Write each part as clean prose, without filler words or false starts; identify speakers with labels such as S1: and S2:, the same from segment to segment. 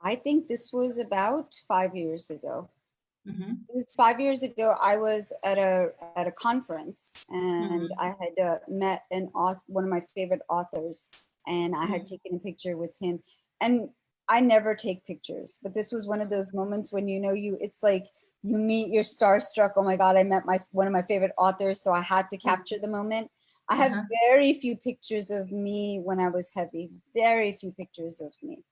S1: I think this was about 5 years ago.
S2: Mm-hmm.
S1: It was 5 years ago. I was at a conference, and I had met one of my favorite authors, and I had taken a picture with him. And I never take pictures, but this was one of those moments when it's like you meet, you're starstruck. Oh my God, I met one of my favorite authors, so I had to capture the moment. I have very few pictures of me when I was heavy. Very few pictures of me.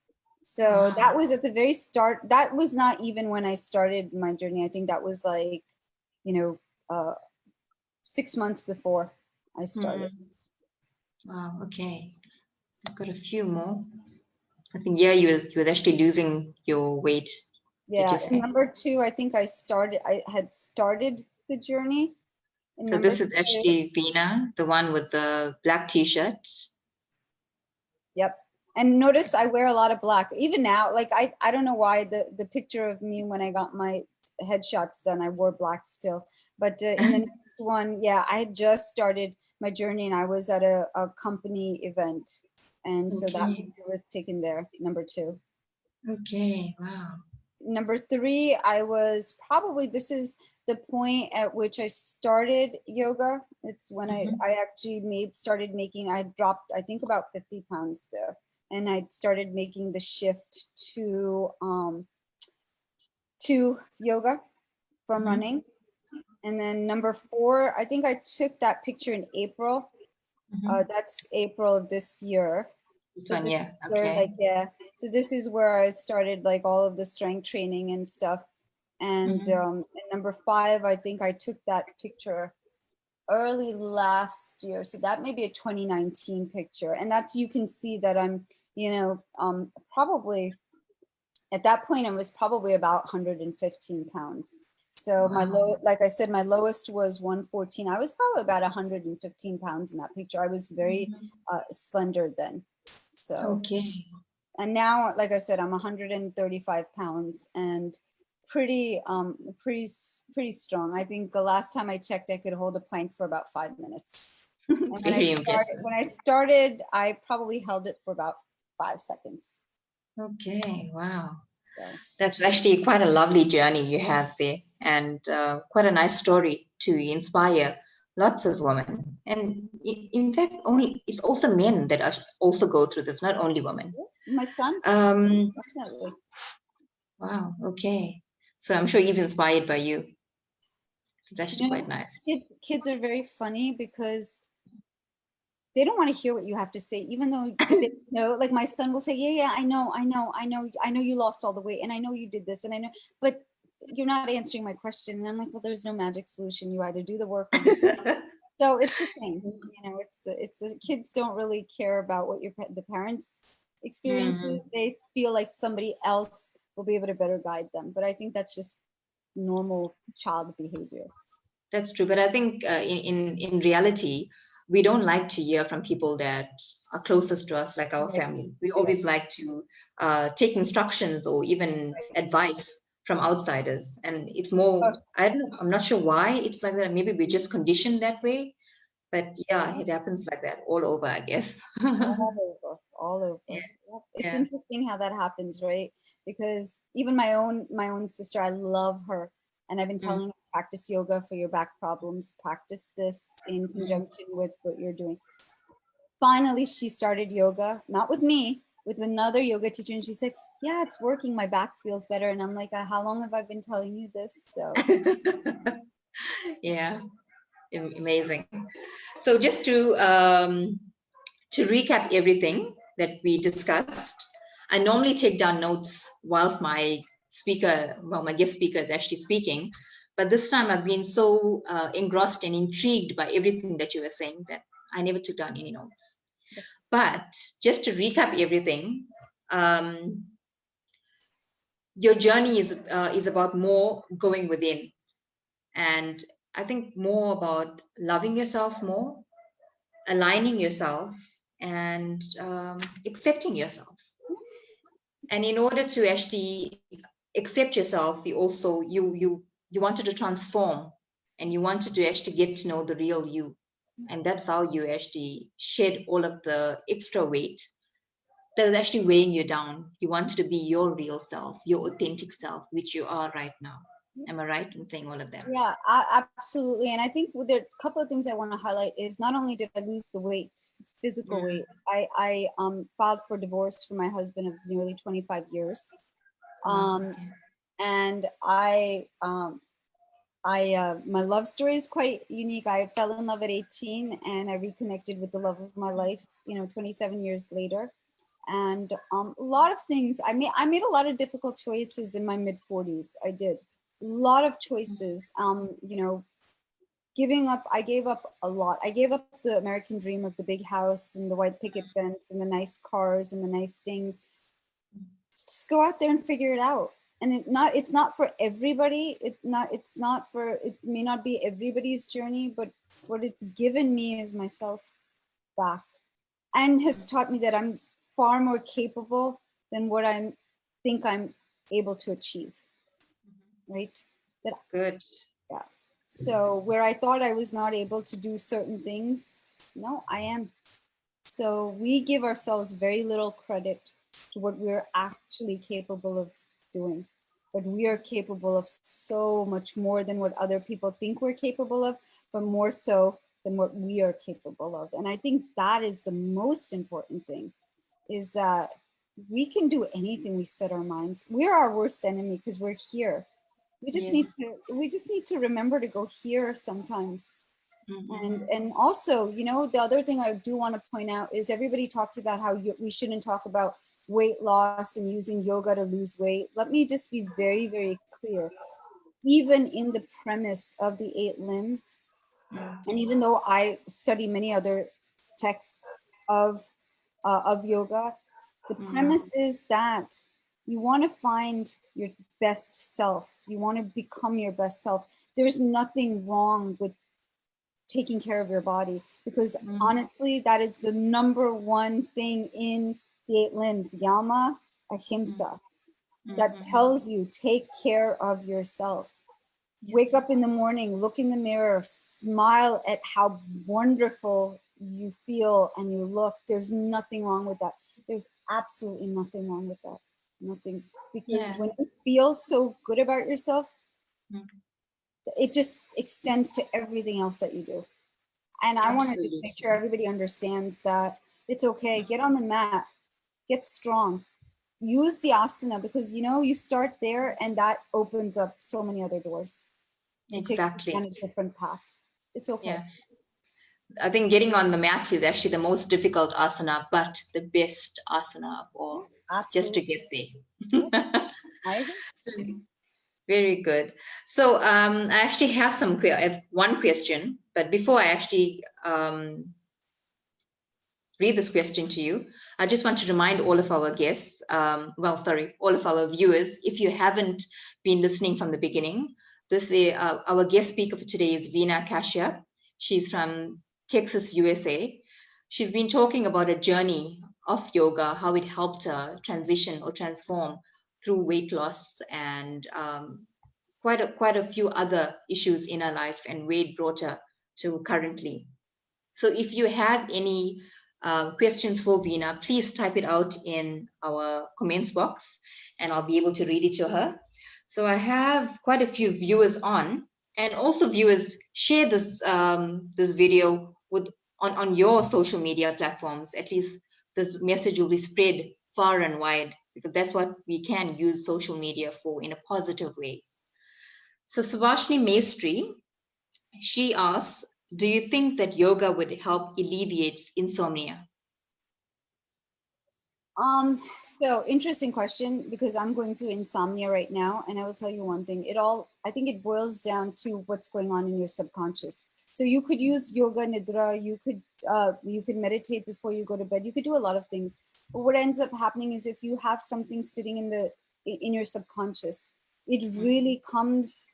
S1: So that was at the very start. That was not even when I started my journey. I think that was like, 6 months before I started.
S2: Wow. Okay. So I've got a few more. I think you was actually losing your weight. Did
S1: Yeah.
S2: you say?
S1: Number 2, I think I had started the journey. And
S2: So this is actually Veena, the one with the black t-shirt.
S1: Yep. And notice I wear a lot of black. Even now, like I don't know why the picture of me when I got my headshots done, I wore black still. But in the next one, yeah, I had just started my journey, and I was at a company event. And so that picture was taken there, number 2.
S2: Okay, wow.
S1: Number 3, this is the point at which I started yoga. It's when I actually I dropped, I think, about 50 pounds there. And I started making the shift to yoga from running. And then number 4, I think I took that picture in April. That's April of this year.
S2: This
S1: So
S2: one,
S1: this
S2: yeah.
S1: is where,
S2: Okay.
S1: so this is where I started like all of the strength training and stuff. And number 5, I think I took that picture early last year. So that may be a 2019 picture. And that's, you can see that I'm, probably at that point, I was probably about 115 pounds. So like I said, my lowest was 114. I was probably about 115 pounds in that picture. I was very slender then. So,
S2: okay.
S1: And now, like I said, I'm 135 pounds and pretty strong. I think the last time I checked, I could hold a plank for about 5 minutes. And
S2: Very impressive.
S1: When I started, I probably held it for about 5 seconds.
S2: Okay, wow.
S1: So
S2: that's actually quite a lovely journey you have there, and quite a nice story to inspire lots of women. And in fact, it's also men that also go through this, not only women.
S1: My son, definitely.
S2: Wow. Okay. So I'm sure he's inspired by you. It's actually quite nice.
S1: Kids are very funny because they don't want to hear what you have to say, even though they know. Like my son will say, "Yeah, I know you lost all the weight, and I know you did this, and I know, but you're not answering my question." And I'm like, "Well, there's no magic solution. You either do the work." So it's the same. Kids don't really care about what the parents' experiences. They feel like somebody else will be able to better guide them. But I think that's just normal child behavior.
S2: That's true, but I think in reality, we don't like to hear from people that are closest to us, like our family. We always like to take instructions or even advice from outsiders, and it's more. I'm not sure why it's like that. Maybe we're just conditioned that way, but yeah, it happens like that all over, I guess.
S1: all over. Yeah. It's interesting how that happens, right? Because even my own sister, I love her, and I've been telling her, practice yoga for your back problems, practice this in conjunction with what you're doing. Finally, she started yoga, not with me, with another yoga teacher, and she said, "Yeah, it's working. My back feels better." And I'm like, "How long have I been telling you this?" So
S2: yeah, amazing. So just to recap everything that we discussed, I normally take down notes whilst my guest speaker is actually speaking. But this time I've been so engrossed and intrigued by everything that you were saying that I never took down any notes. But just to recap everything, your journey is about more going within. And I think more about loving yourself more, aligning yourself, and accepting yourself. And in order to actually accept yourself, you wanted to transform, and you wanted to actually get to know the real you. And that's how you actually shed all of the extra weight that is actually weighing you down. You wanted to be your real self, your authentic self, which you are right now. Am I right in saying all of that?
S1: Yeah, absolutely. And I think there are a couple of things I want to highlight is not only did I lose the weight, physical weight, I filed for divorce from my husband of nearly 25 years.
S2: Wow. Okay.
S1: And my love story is quite unique. I fell in love at 18 and I reconnected with the love of my life, 27 years later. And a lot of things, I made a lot of difficult choices in my mid 40s. I did a lot of choices. Giving up, I gave up a lot. I gave up the American dream of the big house and the white picket fence and the nice cars and the nice things. Just go out there and figure it out. And it's not for everybody. It may not be everybody's journey, but what it's given me is myself back, and has taught me that I'm far more capable than what I think I'm able to achieve. Right? That
S2: Good.
S1: Yeah. So where I thought I was not able to do certain things, no, I am. So we give ourselves very little credit to what we're actually capable of doing. But we are capable of so much more than what other people think we're capable of, but more so than what we are capable of. And I think that is the most important thing, is that we can do anything we set our minds. We're our worst enemy because we're here.
S2: Yes.
S1: We just need to remember to go here sometimes.
S2: Mm-hmm.
S1: And also, the other thing I do want to point out is everybody talks about how we shouldn't talk about weight loss and using yoga to lose weight. Let me just be very, very clear. Even in the premise of the 8 limbs, and even though I study many other texts of yoga, the premise is that you want to find your best self. You want to become your best self. There's nothing wrong with taking care of your body, because honestly, that is the number one thing in the 8 limbs, yama, ahimsa, that tells you take care of yourself.
S2: Yes.
S1: Wake up in the morning, look in the mirror, smile at how wonderful you feel and you look. There's nothing wrong with that. There's absolutely nothing wrong with that. Nothing. Because
S2: Yeah.
S1: when you feel so good about yourself,
S2: Mm.
S1: it just extends to everything else that you do. And I want to just
S2: Absolutely.
S1: make sure everybody understands that it's okay. Get on the mat, get strong, use the asana, because you start there and that opens up so many other doors. It takes you
S2: Exactly.
S1: down a different path. It's okay.
S2: Yeah. I think getting on the mat is actually the most difficult asana, but the best asana of all, just to
S1: Absolutely.
S2: get
S1: Yeah,
S2: there.
S1: I agree.
S2: Very good. So I actually have I have one question, but before I actually read this question to you, I just want to remind all of our guests, all of our viewers, if you haven't been listening from the beginning, our guest speaker for today is Veena Kashyap. She's from Texas, USA. She's been talking about a journey of yoga, how it helped her transition or transform through weight loss and quite a few other issues in her life and where it brought her to currently. So if you have any questions for Veena, please type it out in our comments box and I'll be able to read it to her. So I have quite a few viewers on, and also viewers, share this video on your social media platforms. At least this message will be spread far and wide, because that's what we can use social media for in a positive way. So Subhashni Maestri, she asks, do you think that yoga would help alleviate insomnia?
S1: So interesting question, because I'm going through insomnia right now, and I will tell you one thing. I think it boils down to what's going on in your subconscious. So you could use yoga nidra, you could meditate before you go to bed, you could do a lot of things. But what ends up happening is if you have something sitting in your subconscious, it really comes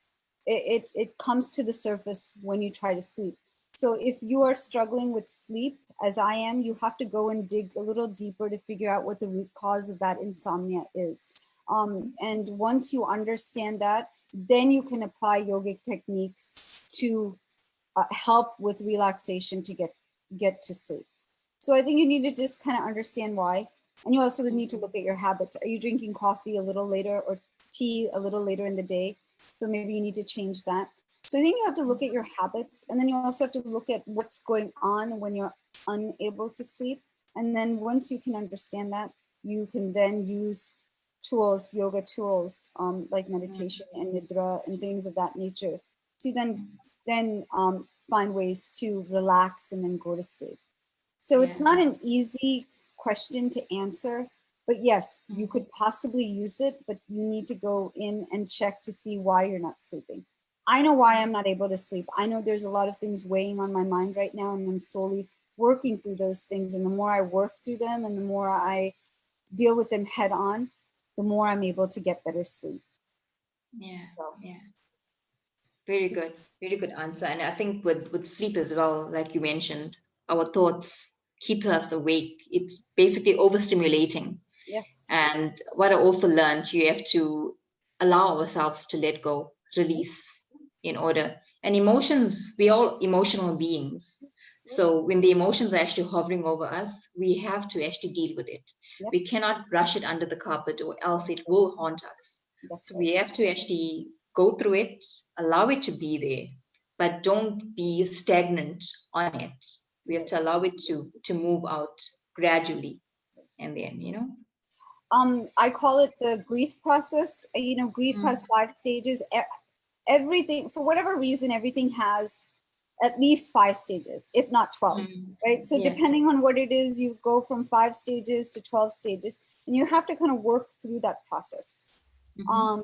S1: it comes to the surface when you try to sleep. So if you are struggling with sleep, as I am, you have to go and dig a little deeper to figure out what the root cause of that insomnia is. And once you understand that, then you can apply yogic techniques to help with relaxation to get to sleep. So I think you need to just kind of understand why. And you also need to look at your habits. Are you drinking coffee a little later or tea a little later in the day? So maybe you need to change that. So I think you have to look at your habits, and then you also have to look at what's going on when you're unable to sleep. And then once you can understand that, you can then use tools, yoga tools, like meditation and nidra and things of that nature, to then find ways to relax and then go to sleep. So it's
S2: Yeah.
S1: not an easy question to answer, but yes, you could possibly use it, but you need to go in and check to see why you're not sleeping. I know why I'm not able to sleep. I know there's a lot of things weighing on my mind right now, and I'm slowly working through those things. And the more I work through them and the more I deal with them head on, the more I'm able to get better sleep.
S2: Yeah.
S1: So,
S2: Yeah. Very good. Very good answer. And I think with sleep as well, like you mentioned, our thoughts keep us awake. It's basically overstimulating.
S1: yes.
S2: And what I also learned, you have to allow ourselves to let go, release in order. And emotions, we all emotional beings. So when the emotions are actually hovering over us, we have to actually deal with it.
S1: Yep.
S2: We cannot brush it under the carpet or else it will haunt us.
S1: That's
S2: So
S1: right.
S2: we have to actually go through it, allow it to be there, but don't be stagnant on it. We have
S1: Right.
S2: to allow it to move out gradually, and then, you know.
S1: I call it the grief process. You know, grief
S2: Mm.
S1: has 5 stages. Everything, for whatever reason, everything has at least 5 stages, if not 12,
S2: Mm.
S1: right? So
S2: Yeah.
S1: depending on what it is, you go from 5 stages to 12 stages, and you have to kind of work through that process.
S2: Mm-hmm.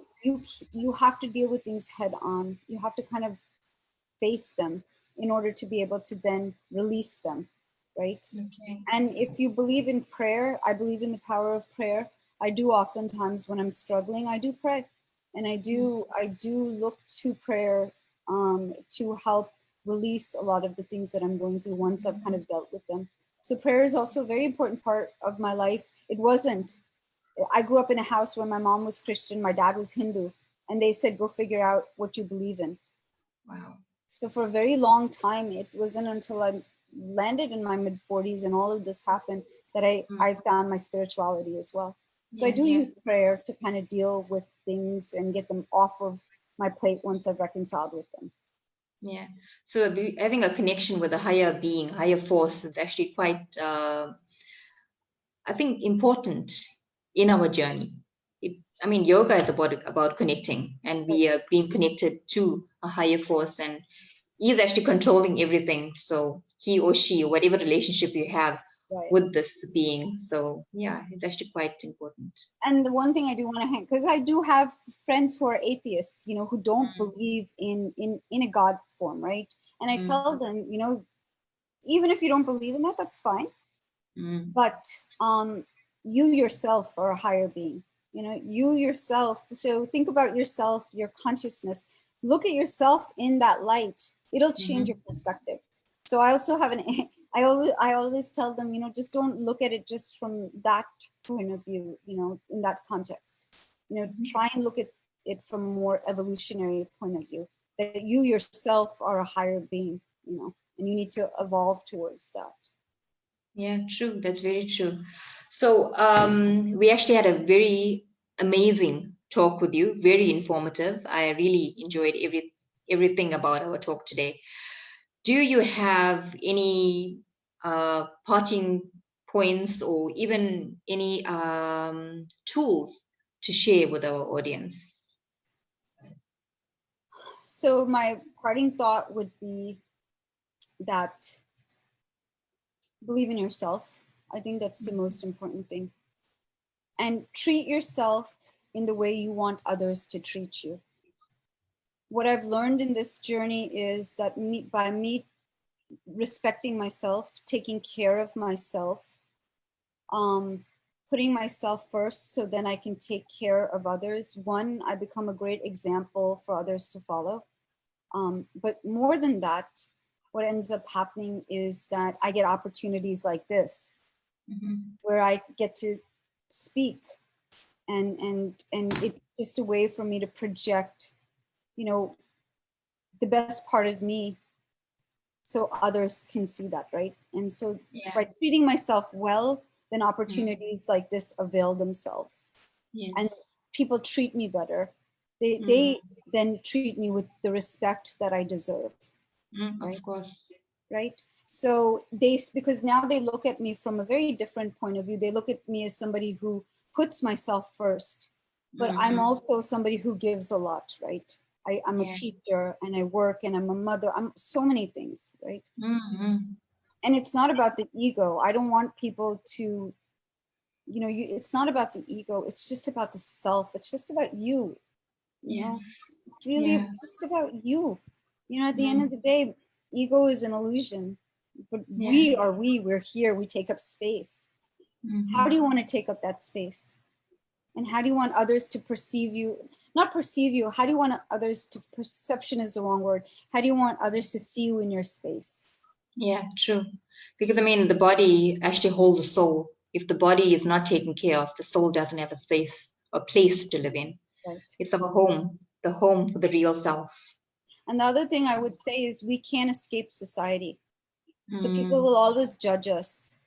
S1: You have to deal with things head on. You have to kind of face them in order to be able to then release them, right?
S2: Okay.
S1: And if you believe in prayer, I believe in the power of prayer. I do oftentimes when I'm struggling, I do pray, and I do look to prayer to help release a lot of the things that I'm going through once I've kind of dealt with them. So prayer is also a very important part of my life. It wasn't. I grew up in a house where my mom was Christian, my dad was Hindu, and they said, "Go figure out what you believe in."
S2: Wow.
S1: So for a very long time, it wasn't until I landed in my mid 40s and all of this happened that
S2: Mm.
S1: I found my spirituality as well. So I
S2: Yeah,
S1: do
S2: yeah,
S1: use prayer to kind of deal with things and get them off of my plate once I've reconciled with them.
S2: yeah. So having a connection with a higher being, higher force is actually quite, I think, important in our journey. I mean, yoga is about connecting, and
S1: Right,
S2: we are being connected to a higher force, and he is actually controlling everything. So he or she, whatever relationship you have
S1: right.
S2: with this being. So yeah, it's actually quite important.
S1: And the one thing I do want to hang, because I do have friends who are atheists, you know, who don't
S2: Mm,
S1: believe in a God form, right? And I
S2: mm,
S1: tell them, you know, even if you don't believe in that, that's fine.
S2: mm,
S1: But you yourself are a higher being. You know, you yourself. So think about yourself, your consciousness. Look at yourself in that light. It'll change your
S2: mhm,
S1: perspective. So I also have an I always tell them, you know, just don't look at it just from that point of view, you know, in that context. You know,
S2: mhm.
S1: try and look at it from a more evolutionary point of view, that you yourself are a higher being, you know, and you need to evolve towards that.
S2: Yeah, true. That's very true. So, we actually had a very amazing talk with you, very informative. I really enjoyed everything about our talk today. Do you have any parting points or even any tools to share with our audience?
S1: So my parting thought would be that believe in yourself. I think that's the most important thing. And treat yourself in the way you want others to treat you. What I've learned in this journey is that by me respecting myself, taking care of myself, um, putting myself first so then I can take care of others. One, I become a great example for others to follow. But more than that, what ends up happening is that I get opportunities like this
S2: Mhm.
S1: where I get to speak, and it's just a way for me to project, you know, the best part of me so others can see that, right? And so
S2: Yeah.
S1: by treating myself well, then opportunities like this avail themselves. And
S2: Yes.
S1: people treat me better. They then treat me with the respect that I deserve. Right?
S2: Of course.
S1: Right. So because now they look at me from a very different point of view. They look at me as somebody who puts myself first, but I'm also somebody who gives a lot, right? I'm a
S2: Yeah.
S1: teacher and I work and I'm a mother. I'm so many things, right?
S2: Mm-hmm.
S1: And it's not about the ego. I don't want people to, it's not about the ego. It's just about the self. It's just about you,
S2: Yes.
S1: it's really
S2: Yeah.
S1: just about you. At the end of
S2: Mm.
S1: the day, ego is an illusion, but
S2: Yeah.
S1: we're here, we take up space. How
S2: Mm-hmm.
S1: do you want to take up that space? And how do you want others to perceive you? Not perceive you, how do you want others to, perception is the wrong word. How do you want others to see you in your space?
S2: Yeah, true. Because I mean, the body actually holds the soul. If the body is not taken care of, the soul doesn't have a space or place to live in.
S1: Right.
S2: It's our home, the home for the real self.
S1: And the other thing I would say is we can't escape society. So people
S2: Mm.
S1: will always judge us.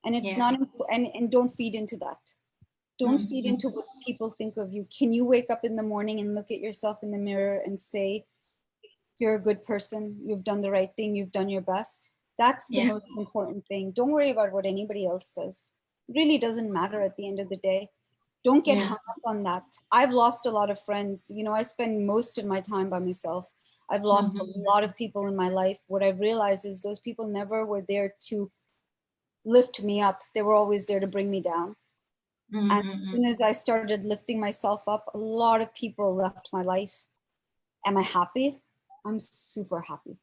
S1: And it's
S2: Yeah.
S1: not, and don't feed into that. Don't feed
S2: Mm-hmm.
S1: into what people think of you. Can you wake up in the morning and look at yourself in the mirror and say, you're a good person, you've done the right thing, you've done your best? That's the
S2: Yeah.
S1: most important thing. Don't worry about what anybody else says. It really doesn't matter at the end of the day. Don't get
S2: Yeah.
S1: hung up on that. I've lost a lot of friends. I spend most of my time by myself. I've lost a
S2: Mm-hmm.
S1: lot of people in my life. What I've realized is those people never were there to lift me up. They were always there to bring me down. And as
S2: Mm-hmm.
S1: soon as I started lifting myself up, a lot of people left my life. Am I happy? I'm super happy.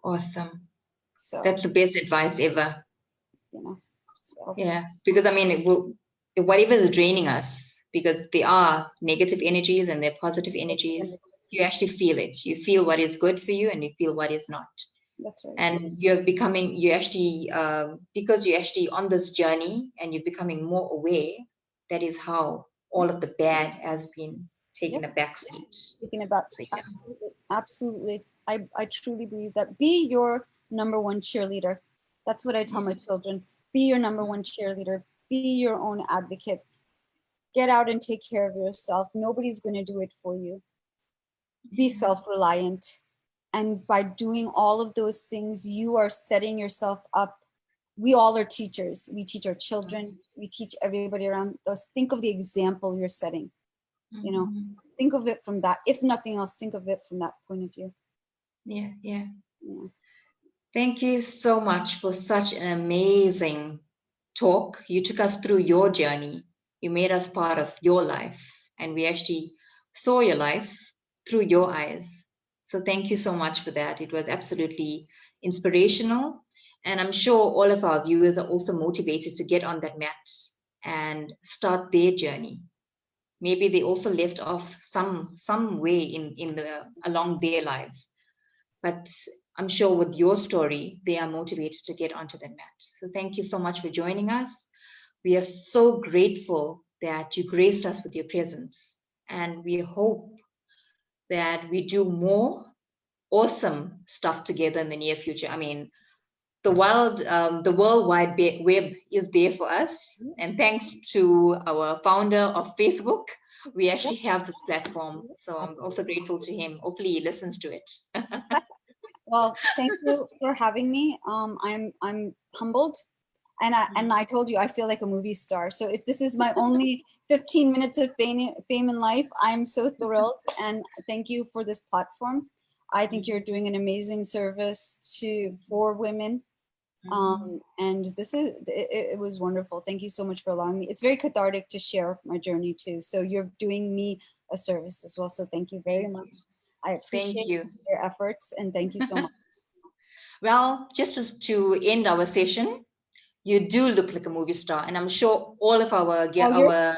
S2: Awesome.
S1: So,
S2: That's the best advice ever.
S1: you know, so
S2: Yeah. Because I mean, whatever is draining us, because there are negative energies and there are positive energies, you actually feel it. You feel what is good for you and you feel what is not.
S1: that's right.
S2: And you actually, because you're actually on this journey and you're becoming more aware, that is how all of the bad has been
S1: Yeah.
S2: taken a back seat.
S1: Speaking about
S2: So yeah.
S1: absolutely. I truly believe that. Be your number one cheerleader. That's what I tell my children. Be your number one cheerleader. Be your own advocate. Get out and take care of yourself. Nobody's going to do it for you. Be self-reliant. And by doing all of those things, you are setting yourself up. We all are teachers. We teach our children. We teach everybody around us. Think of the example you're setting. Think of it from that. If nothing else, think of it from that point of view.
S2: Yeah, yeah.
S1: Yeah.
S2: Thank you so much for such an amazing talk. You took us through your journey. You made us part of your life, and we actually saw your life through your eyes. So thank you so much for that. It was absolutely inspirational. And I'm sure all of our viewers are also motivated to get on that mat and start their journey. Maybe they also left off some way in the along their lives. But I'm sure with your story, they are motivated to get onto the mat. So thank you so much for joining us. We are so grateful that you graced us with your presence. And we hope that we do more awesome stuff together in the near future. I mean, the World Wide Web is there for us. And thanks to our founder of Facebook, we actually have this platform. So I'm also grateful to him. Hopefully he listens to it.
S1: Well, thank you for having me. I'm humbled, and I told you I feel like a movie star. So if this is my only 15 minutes of fame in life, I'm so thrilled. And thank you for this platform. I think you're doing an amazing service for women. And it was wonderful. Thank you so much for allowing me. It's very cathartic to share my journey too. So you're doing me a service as well. So thank you very much. I
S2: Thank
S1: appreciate
S2: you.
S1: your efforts and thank you so much.
S2: Well, just to end our session, you do look like a movie star, and I'm sure all of our
S1: Oh, you're
S2: our